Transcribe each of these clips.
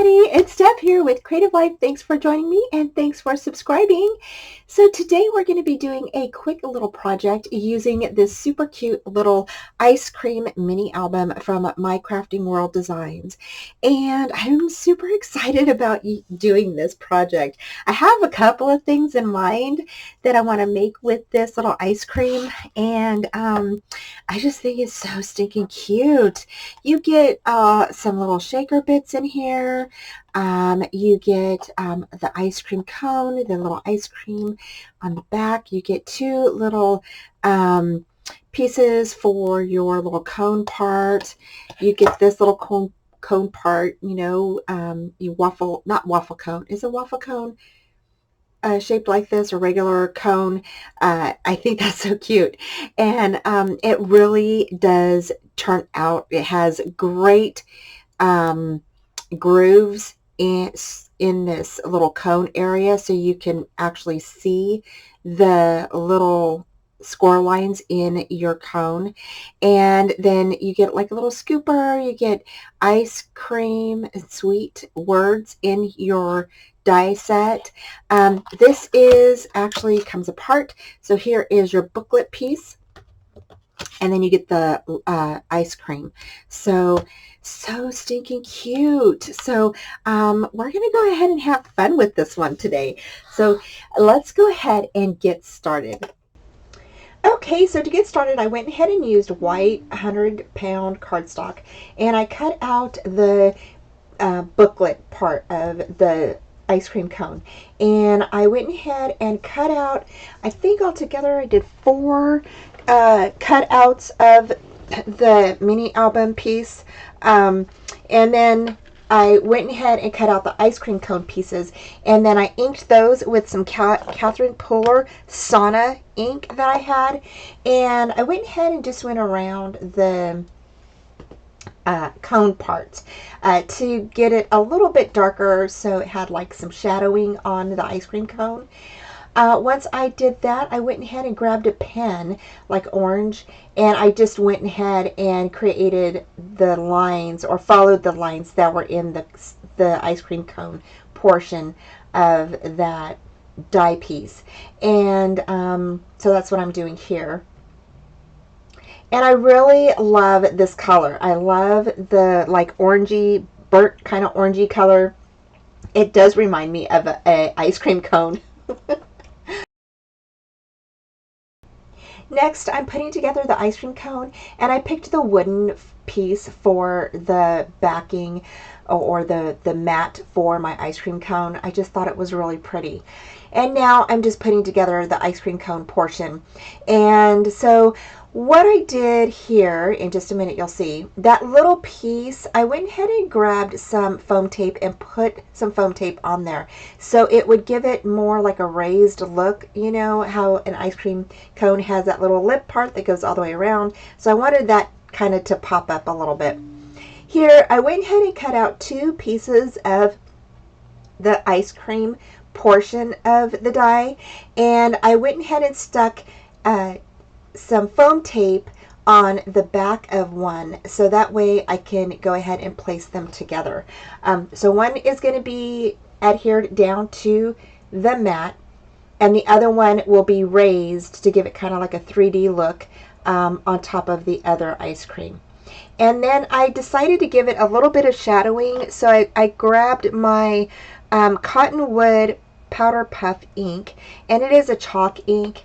everybody, it's Deb here with Creative Life. Thanks for joining me and thanks for subscribing. So today we're going to be doing a quick little project using this super cute little ice cream mini album from My Crafting World Designs. And I'm super excited about doing this project. I have a couple of things in mind that I want to make with this little ice cream, and I just think it's so stinking cute. You get some little shaker bits in here. You get the ice cream cone, the little ice cream on the back. You get two little pieces for your little cone part. You get this little cone part, you waffle, not waffle cone. Is a waffle cone shaped like this, a regular cone? I think that's so cute. And it really does turn out. It has great grooves in this little cone area, so you can actually see the little score lines in your cone. And then you get like a little scooper, you get ice cream and sweet words in your die set. This is actually comes apart. So here is your booklet piece, and then you get the ice cream. So stinking cute. So we're going to go ahead and have fun with this one today. So let's go ahead and get started. Okay, so to get started, I went ahead and used white 100-pound cardstock, and I cut out the booklet part of the ice cream cone. And I went ahead and cut out, I think altogether I did 4 cutouts of the mini album piece. And then I went ahead and cut out the ice cream cone pieces, and then I inked those with some Catherine Pooler Sauna ink that I had. And I went ahead and just went around the cone parts to get it a little bit darker, so it had like some shadowing on the ice cream cone. Once I did that, I went ahead and grabbed a pen, like orange, and I just went ahead and created the lines, or followed the lines that were in the ice cream cone portion of that die piece. And so that's what I'm doing here. And I really love this color. I love the like orangey, burnt kind of orangey color. It does remind me of a ice cream cone. Next, I'm putting together the ice cream cone, and I picked the wooden piece for the backing, or the mat for my ice cream cone. I just thought it was really pretty. And now I'm just putting together the ice cream cone portion. And so what I did here, in just a minute you'll see, that little piece, I went ahead and grabbed some foam tape and put some foam tape on there, so it would give it more like a raised look. You know how an ice cream cone has that little lip part that goes all the way around, so I wanted that kind of to pop up a little bit. Here I went ahead and cut out 2 pieces of the ice cream portion of the die, and I went ahead and stuck some foam tape on the back of one, so that way I can go ahead and place them together. So one is going to be adhered down to the mat, and the other one will be raised to give it kind of like a 3D look on top of the other ice cream. And then I decided to give it a little bit of shadowing, so I grabbed my Cottonwood Powder Puff ink, and it is a chalk ink.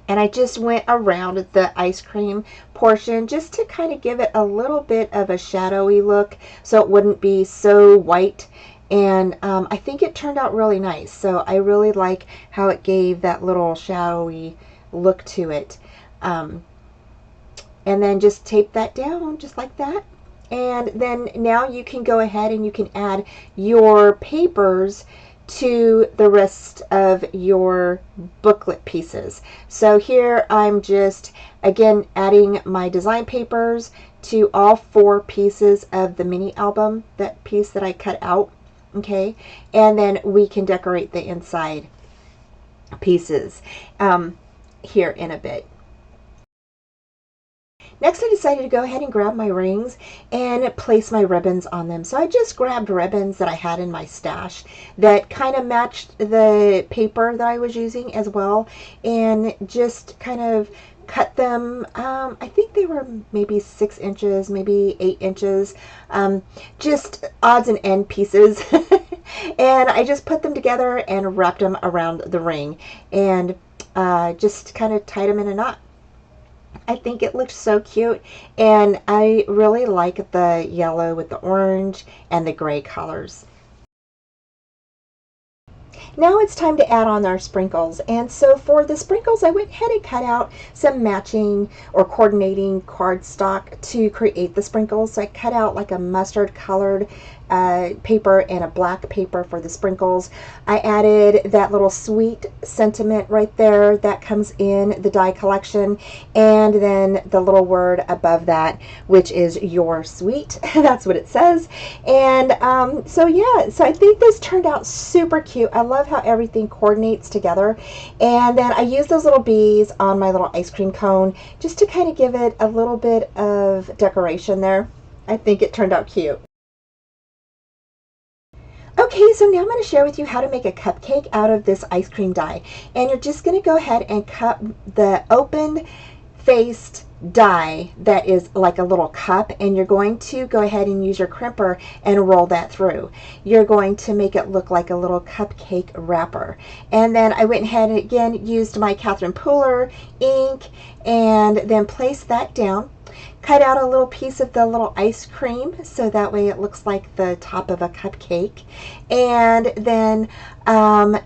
And I just went around the ice cream portion just to kind of give it a little bit of a shadowy look, so it wouldn't be so white. And I think it turned out really nice. So I really like how it gave that little shadowy look to it. And then just tape that down just like that. And then now you can go ahead and you can add your papers to the rest of your booklet pieces. So here I'm just again adding my design papers to all 4 pieces of the mini album, that piece that I cut out. Okay, and then we can decorate the inside pieces here in a bit. Next, I decided to go ahead and grab my rings and place my ribbons on them. So I just grabbed ribbons that I had in my stash that kind of matched the paper that I was using as well, and just kind of cut them. I think they were maybe 6 inches, maybe 8 inches, just odds and end pieces. And I just put them together and wrapped them around the ring, and just kind of tied them in a knot. I think it looks so cute, and I really like the yellow with the orange and the gray colors. Now it's time to add on our sprinkles. And so for the sprinkles, I went ahead and cut out some matching or coordinating cardstock to create the sprinkles. So I cut out like a mustard colored paper and a black paper for the sprinkles. I added that little sweet sentiment right there that comes in the die collection, and then the little word above that, which is "You're sweet." That's what it says. And so yeah, so I think this turned out super cute. I love how everything coordinates together. And then I used those little bees on my little ice cream cone just to kind of give it a little bit of decoration there. I think it turned out cute. Okay, so now I'm going to share with you how to make a cupcake out of this ice cream die. And you're just going to go ahead and cut the open faced die that is like a little cup, and you're going to go ahead and use your crimper and roll that through. You're going to make it look like a little cupcake wrapper. And then I went ahead and again used my Catherine Pooler ink and then placed that down. Cut out a little piece of the little ice cream so that way it looks like the top of a cupcake, and then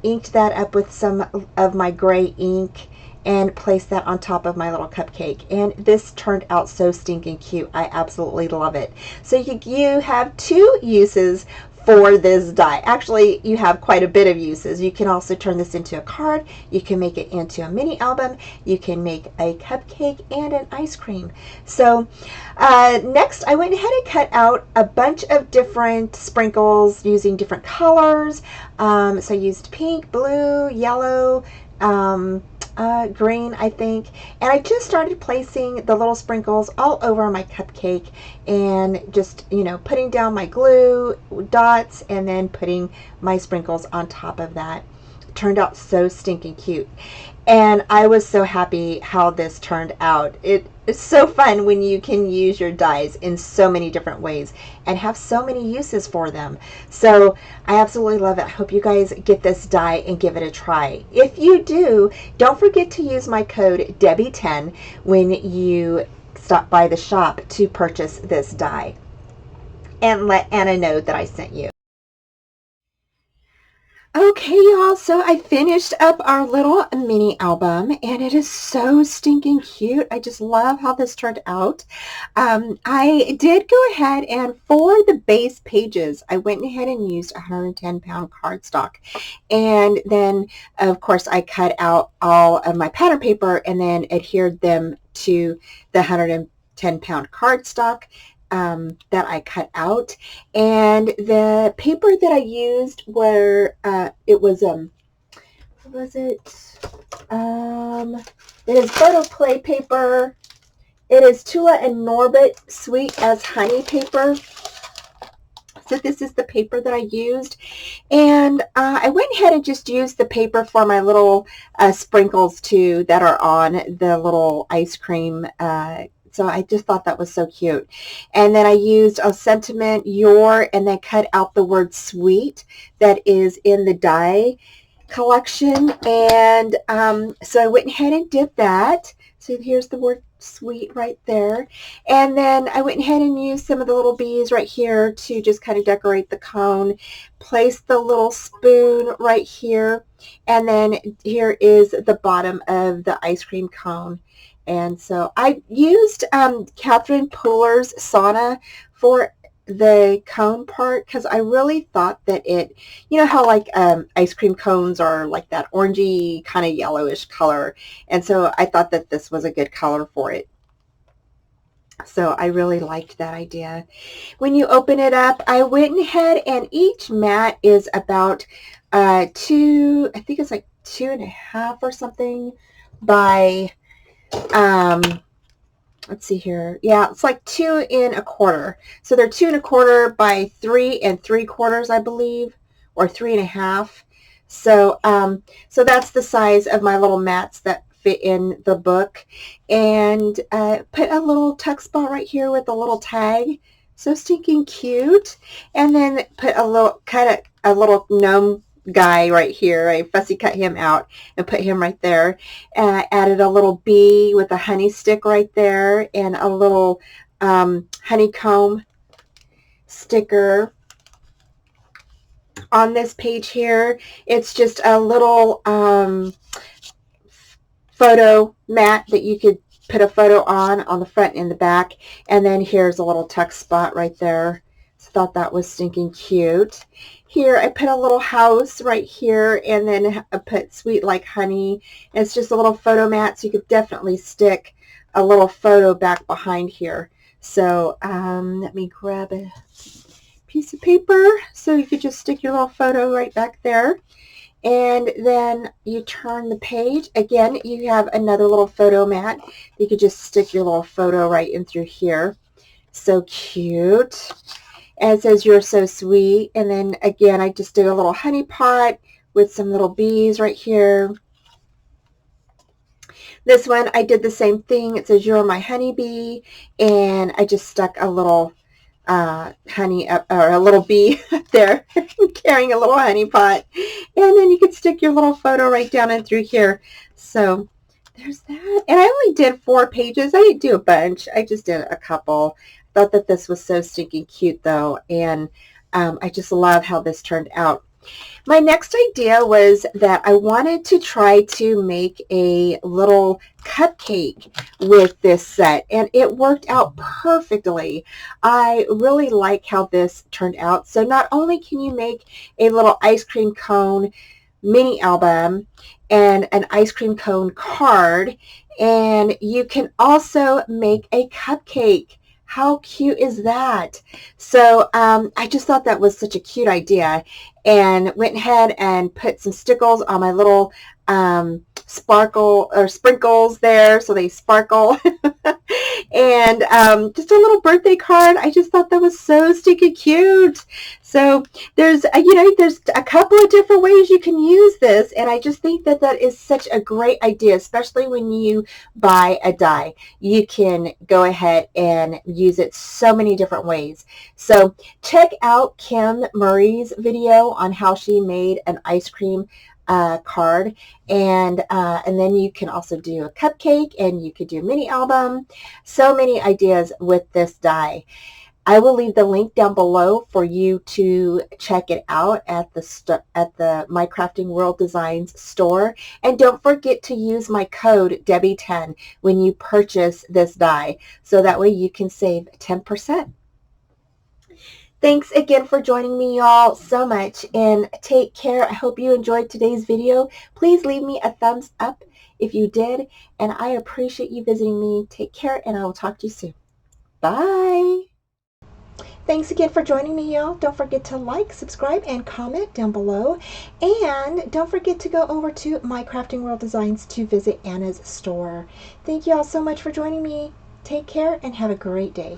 inked that up with some of my gray ink and place that on top of my little cupcake. And this turned out so stinking cute. I absolutely love it. So you have two uses for this die. Actually, you have quite a bit of uses. You can also turn this into a card. You can make it into a mini album. You can make a cupcake and an ice cream. So next, I went ahead and cut out a bunch of different sprinkles using different colors. So I used pink, blue, yellow, green, I think, and I just started placing the little sprinkles all over my cupcake, and just, you know, putting down my glue dots and then putting my sprinkles on top of that. It turned out so stinking cute, and I was so happy how this turned out. It's so fun when you can use your dies in so many different ways and have so many uses for them. So I absolutely love it. I hope you guys get this die and give it a try. If you do, don't forget to use my code Debbie10 when you stop by the shop to purchase this die, and let Anna know that I sent you. Okay, y'all, so I finished up our little mini album, and it is so stinking cute. I just love how this turned out. I did go ahead, and for the base pages, I went ahead and used 110-pound cardstock. And then, of course, I cut out all of my pattern paper and then adhered them to the 110-pound cardstock that I cut out. And the paper that I used were it was what was it? It is photo play paper. It is Tula and Norbit Sweet as Honey paper. So this is the paper that I used, and I went ahead and just used the paper for my little sprinkles too that are on the little ice cream. So I just thought that was so cute. And then I used a sentiment, your, and then cut out the word sweet that is in the die collection. And so I went ahead and did that. So here's the word sweet right there. And then I went ahead and used some of the little bees right here to just kind of decorate the cone. Place the little spoon right here. And then here is the bottom of the ice cream cone. And so I used Catherine Pooler's Sauna for the cone part, because I really thought that it, you know how like ice cream cones are like that orangey kind of yellowish color, and so I thought that this was a good color for it. So I really liked that idea. When you open it up, I went ahead, and each mat is about I think it's like 2.5 or something by let's see here. Yeah, it's like 2 1/4. So they're 2 1/4 by 3 3/4, I believe, or 3 1/2. So that's the size of my little mats that fit in the book. And put a little tuck spot right here with a little tag. So stinking cute. And then put cut a little gnome guy right here. I fussy cut him out and put him right there. Added a little bee with a honey stick right there and a little honeycomb sticker. On this page here, it's just a little photo mat that you could put a photo on the front and the back. And then here's a little tuck spot right there. So thought that was stinking cute. Here I put a little house right here, and then I put sweet like honey. And it's just a little photo mat, so you could definitely stick a little photo back behind here. So let me grab a piece of paper so you could just stick your little photo right back there. And then you turn the page. Again, you have another little photo mat. You could just stick your little photo right in through here. So cute. And it says, "You're so sweet." And then again, I just did a little honey pot with some little bees right here. This one, I did the same thing. It says, "You're my honeybee." And I just stuck a little honey up, or a little bee up there carrying a little honey pot. And then you could stick your little photo right down in through here. So there's that. And I only did 4 pages. I didn't do a bunch. I just did a couple. Thought that this was so stinking cute though. And I just love how this turned out. My next idea was that I wanted to try to make a little cupcake with this set, and it worked out perfectly. I really like how this turned out. So not only can you make a little ice cream cone mini album and an ice cream cone card, and you can also make a cupcake. How cute is that? So I just thought that was such a cute idea, and went ahead and put some stickles on my little sparkle or sprinkles there so they sparkle. And just a little birthday card. I just thought that was so stinking cute. So there's there's a couple of different ways you can use this, and I just think that that is such a great idea, especially when you buy a die. You can go ahead and use it so many different ways. So check out Kim Murray's video on how she made an ice cream card, and then you can also do a cupcake, and you could do a mini album. So many ideas with this die. I will leave the link down below for you to check it out at the My Crafting World Designs store. And don't forget to use my code Debbie10 when you purchase this die, so that way you can save 10%. Thanks again for joining me, y'all, so much, and take care. I hope you enjoyed today's video. Please leave me a thumbs up if you did, and I appreciate you visiting me. Take care, and I will talk to you soon. Bye. Thanks again for joining me, y'all. Don't forget to like, subscribe, and comment down below. And don't forget to go over to My Crafting World Designs to visit Anna's store. Thank you all so much for joining me. Take care and have a great day.